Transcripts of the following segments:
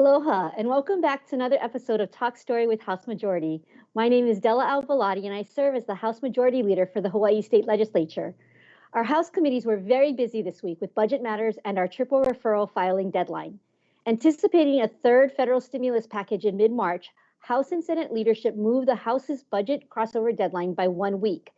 Aloha, and welcome back to another episode of Talk Story with House Majority. My name is Della Belatti, and I serve as the House Majority Leader for the Hawaii State Legislature. Our House committees were very busy this week with budget matters and our triple referral filing deadline. Anticipating a third federal stimulus package in mid-March, House and Senate leadership moved the House's budget crossover deadline by 1 week.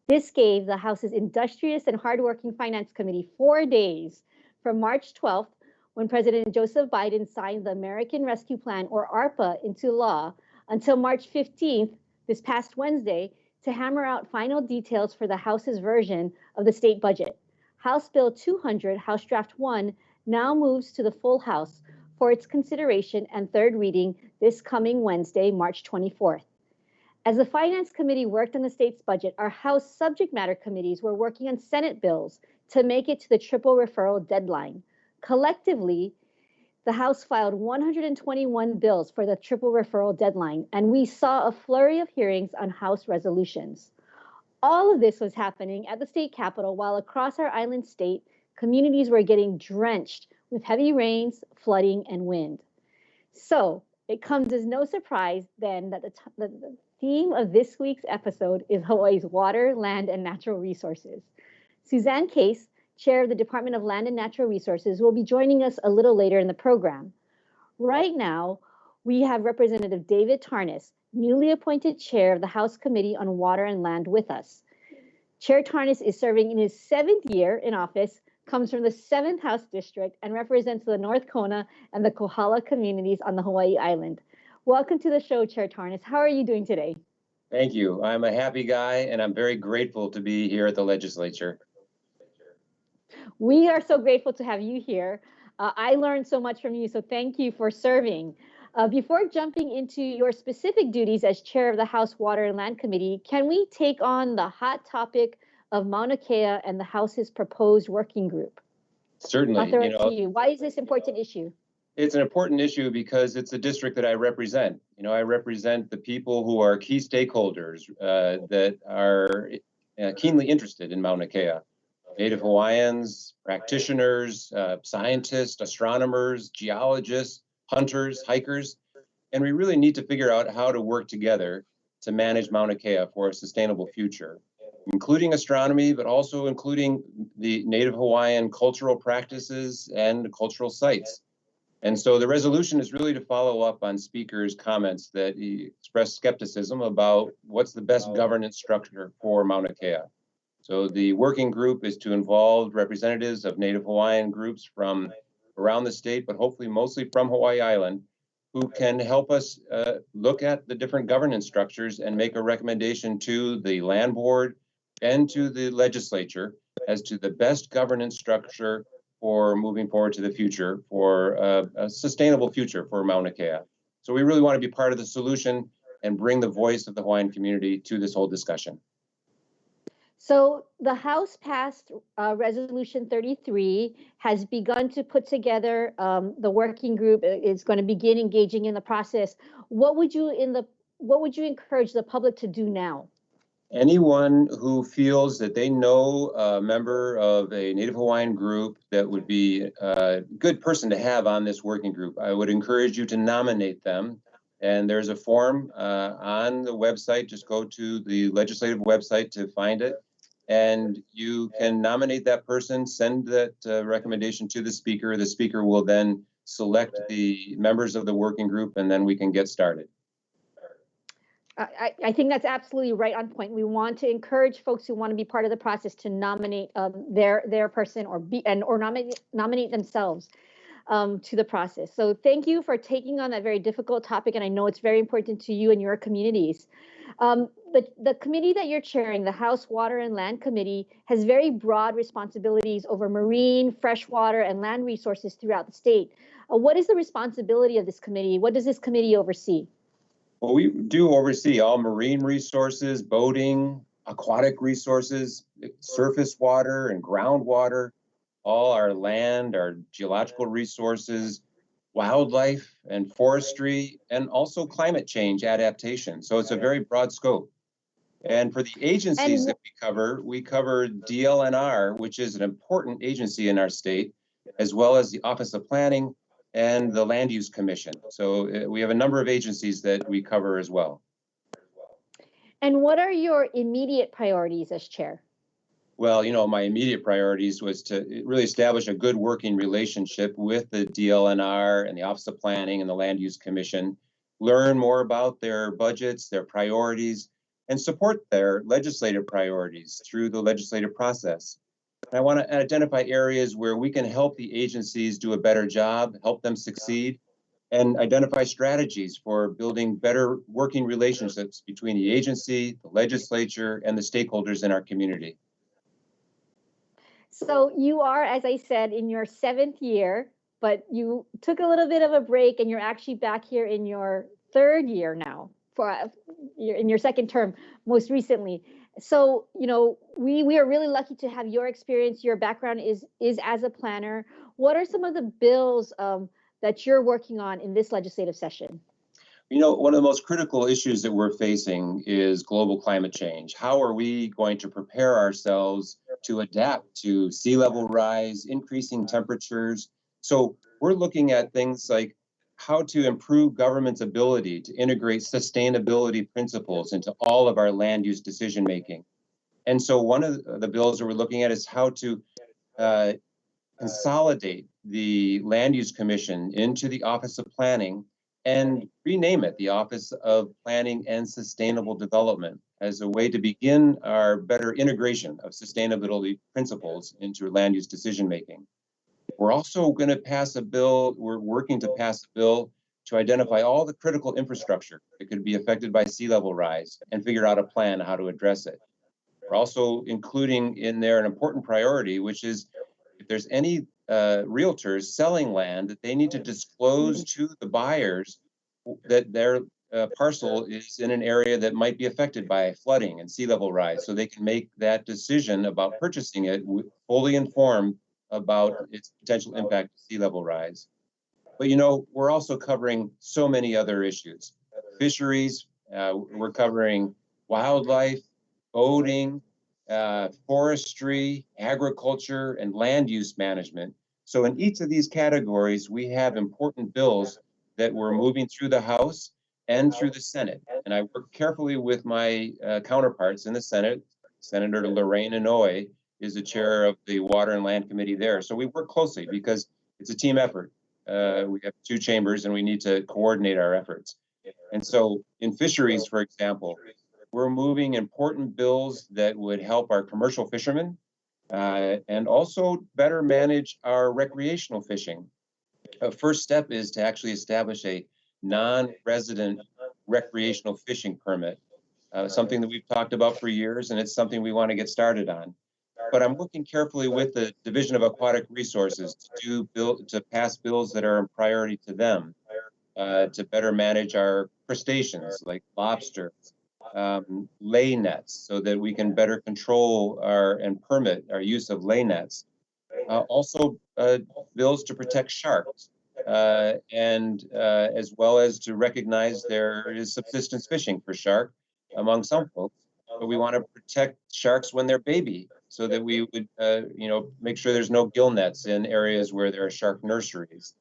This gave the House's industrious and hardworking Finance Committee 4 days from March 12th, when President Joseph Biden signed the American Rescue Plan, or ARPA, into law, until March 15th, this past Wednesday, to hammer out final details for the House's version of the state budget. House Bill 200, House Draft 1, now moves to the full House for its consideration and third reading this coming Wednesday, March 24th. As the Finance Committee worked on the state's budget, our House subject matter committees were working on Senate bills to make it to the triple referral deadline. Collectively, the House filed 121 bills for the triple referral deadline, and we saw a flurry of hearings on House resolutions. All of this was happening at the state capitol, while across our island state, communities were getting drenched with heavy rains, flooding, and wind. So it comes as no surprise then that the theme of this week's episode is Hawaii's water, land, and natural resources. Suzanne Case, Chair of the Department of Land and Natural Resources, will be joining us a little later in the program. Right now, we have Representative David Tarnas, newly appointed Chair of the House Committee on Water and Land, with us. Chair Tarnas is serving in his 7th year in office, comes from the 7th House District, and represents the North Kona and the Kohala communities on the Hawaii Island. Welcome to the show, Chair Tarnas. How are you doing today? Thank you. I'm a happy guy, and I'm very grateful to be here at the legislature. We are so grateful to have you here. I learned so much from you, so thank you for serving. Before jumping into your specific duties as chair of the House Water and Land Committee, can we take on the hot topic of Mauna Kea and the House's proposed working group? Certainly. I'll throw it to you. Why is this an important issue? It's an important issue because it's the district that I represent. I represent the people who are key stakeholders that are keenly interested in Mauna Kea. Native Hawaiians, practitioners, scientists, astronomers, geologists, hunters, hikers, and we really need to figure out how to work together to manage Mauna Kea for a sustainable future, including astronomy, but also including the Native Hawaiian cultural practices and cultural sites. And so the resolution is really to follow up on speakers' comments that expressed skepticism about what's the best governance structure for Mauna Kea. So the working group is to involve representatives of Native Hawaiian groups from around the state, but hopefully mostly from Hawaii Island, who can help us look at the different governance structures and make a recommendation to the land board and to the legislature as to the best governance structure for moving forward to the future, for a sustainable future for Mauna Kea. So we really want to be part of the solution and bring the voice of the Hawaiian community to this whole discussion. So the House passed Resolution 33, has begun to put together the working group. Is going to begin engaging in the process. What would you encourage the public to do now? Anyone who feels that they know a member of a Native Hawaiian group that would be a good person to have on this working group, I would encourage you to nominate them. And there's a form on the website. Just go to the legislative website to find it. And you can nominate that person, send that recommendation to the speaker. The speaker will then select the members of the working group, and then we can get started. I think that's absolutely right on point. We want to encourage folks who want to be part of the process to nominate their person or nominate themselves to the process. So thank you for taking on that very difficult topic, and I know it's very important to you and your communities. The committee that you're chairing, the House Water and Land Committee, has very broad responsibilities over marine, freshwater, and land resources throughout the state. What is the responsibility of this committee? What does this committee oversee? Well, we do oversee all marine resources, boating, aquatic resources, surface water and groundwater, all our land, our geological resources, wildlife and forestry, and also climate change adaptation. So it's a very broad scope. And for the agencies that we cover DLNR, which is an important agency in our state, as well as the Office of Planning, and the Land Use Commission. So we have a number of agencies that we cover as well. And what are your immediate priorities as chair? Well, my immediate priorities was to really establish a good working relationship with the DLNR and the Office of Planning and the Land Use Commission, learn more about their budgets, their priorities, and support their legislative priorities through the legislative process. And I want to identify areas where we can help the agencies do a better job, help them succeed, and identify strategies for building better working relationships between the agency, the legislature, and the stakeholders in our community. So you are, as I said, in your 7th year, but you took a little bit of a break and you're actually back here in your 3rd year now, in your 2nd term most recently. So, we are really lucky to have your experience. Your background is as a planner. What are some of the bills that you're working on in this legislative session? One of the most critical issues that we're facing is global climate change. How are we going to prepare ourselves to adapt to sea level rise, increasing temperatures? So we're looking at things like how to improve government's ability to integrate sustainability principles into all of our land use decision making. And so one of the bills that we're looking at is how to consolidate the Land Use Commission into the Office of Planning and rename it the Office of Planning and Sustainable Development as a way to begin our better integration of sustainability principles into land use decision making. We're also going to pass a bill, we're working to pass a bill to identify all the critical infrastructure that could be affected by sea level rise and figure out a plan how to address it. We're also including in there an important priority, which is if there's any realtors selling land, that they need to disclose to the buyers that their parcel is in an area that might be affected by flooding and sea level rise, so they can make that decision about purchasing it fully informed about its potential impact to sea level rise. But we're also covering so many other issues. Fisheries, we're covering wildlife, boating, forestry, agriculture, and land use management. So in each of these categories, we have important bills that we're moving through the House and through the Senate. And I work carefully with my counterparts in the Senate. Senator Lorraine Inouye is the chair of the Water and Land Committee there. So we work closely because it's a team effort. We have 2 chambers and we need to coordinate our efforts. And so in fisheries, for example, we're moving important bills that would help our commercial fishermen and also better manage our recreational fishing. A first step is to actually establish a non-resident recreational fishing permit, something that we've talked about for years, and it's something we want to get started on. But I'm working carefully with the Division of Aquatic Resources to pass bills that are a priority to them, to better manage our crustaceans like lobsters, lay nets, so that we can better control and permit our use of lay nets. Also, bills to protect sharks, and as well as to recognize there is subsistence fishing for shark among some folks, but we want to protect sharks when they're baby, so that we would, make sure there's no gill nets in areas where there are shark nurseries.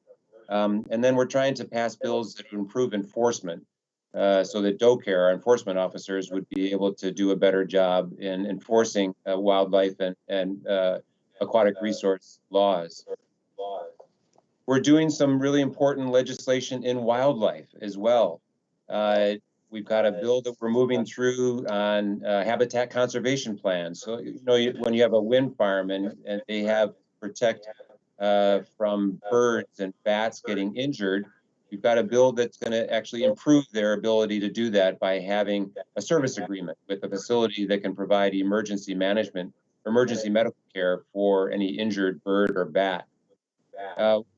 And then we're trying to pass bills that improve enforcement, so that DOCARE, our enforcement officers, would be able to do a better job in enforcing wildlife and aquatic resource laws. We're doing some really important legislation in wildlife as well. We've got a bill that we're moving through on habitat conservation plans. So, when you have a wind farm and they have protect from birds and bats getting injured, we've got a bill that's going to actually improve their ability to do that by having a service agreement with a facility that can provide emergency management, emergency medical care for any injured bird or bat.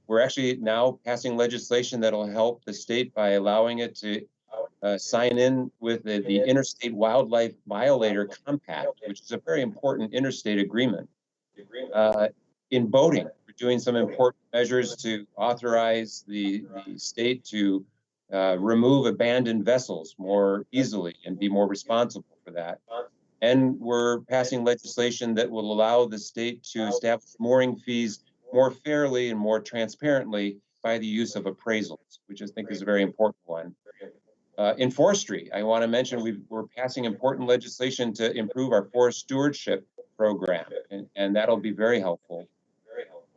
We're actually now passing legislation that'll help the state by allowing it to sign in with the Interstate Wildlife Violator Compact, which is a very important interstate agreement. In boating, we're doing some important measures to authorize the state to remove abandoned vessels more easily and be more responsible for that. And we're passing legislation that will allow the state to establish mooring fees more fairly and more transparently by the use of appraisals, which I think is a very important one. In forestry, I want to mention we're passing important legislation to improve our forest stewardship program, and that'll be very helpful.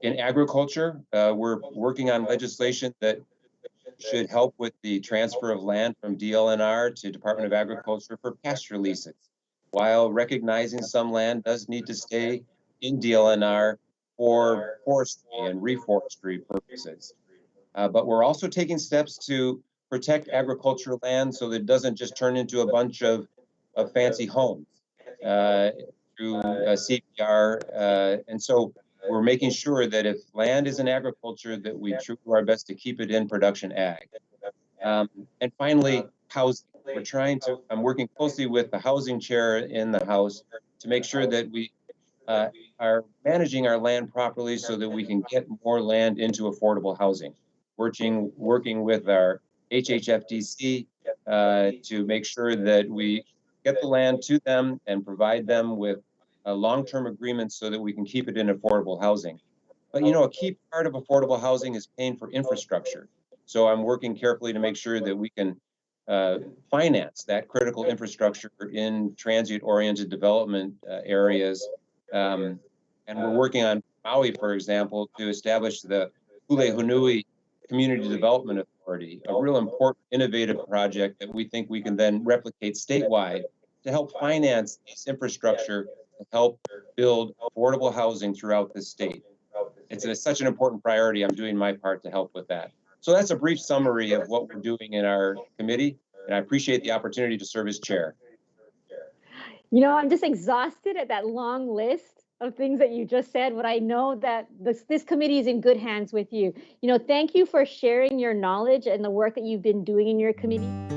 In agriculture, we're working on legislation that should help with the transfer of land from DLNR to Department of Agriculture for pasture leases, while recognizing some land does need to stay in DLNR for forestry and reforestry purposes. But we're also taking steps to protect agricultural land so that it doesn't just turn into a bunch of fancy homes through CPR. And so we're making sure that if land is in agriculture, that we do our best to keep it in production ag. And finally, housing. I'm working closely with the housing chair in the House to make sure that we are managing our land properly so that we can get more land into affordable housing. Working with our HHFDC to make sure that we get the land to them and provide them with long-term agreements so that we can keep it in affordable housing. But a key part of affordable housing is paying for infrastructure. So I'm working carefully to make sure that we can finance that critical infrastructure in transient-oriented development areas. And we're working on Maui, for example, to establish the Hulehunui Community Development Authority, a real important innovative project that we think we can then replicate statewide to help finance this infrastructure to help build affordable housing throughout the state. It's such an important priority. I'm doing my part to help with that. So that's a brief summary of what we're doing in our committee, and I appreciate the opportunity to serve as chair. I'm just exhausted at that long list of things that you just said, but I know that this committee is in good hands with you. Thank you for sharing your knowledge and the work that you've been doing in your committee.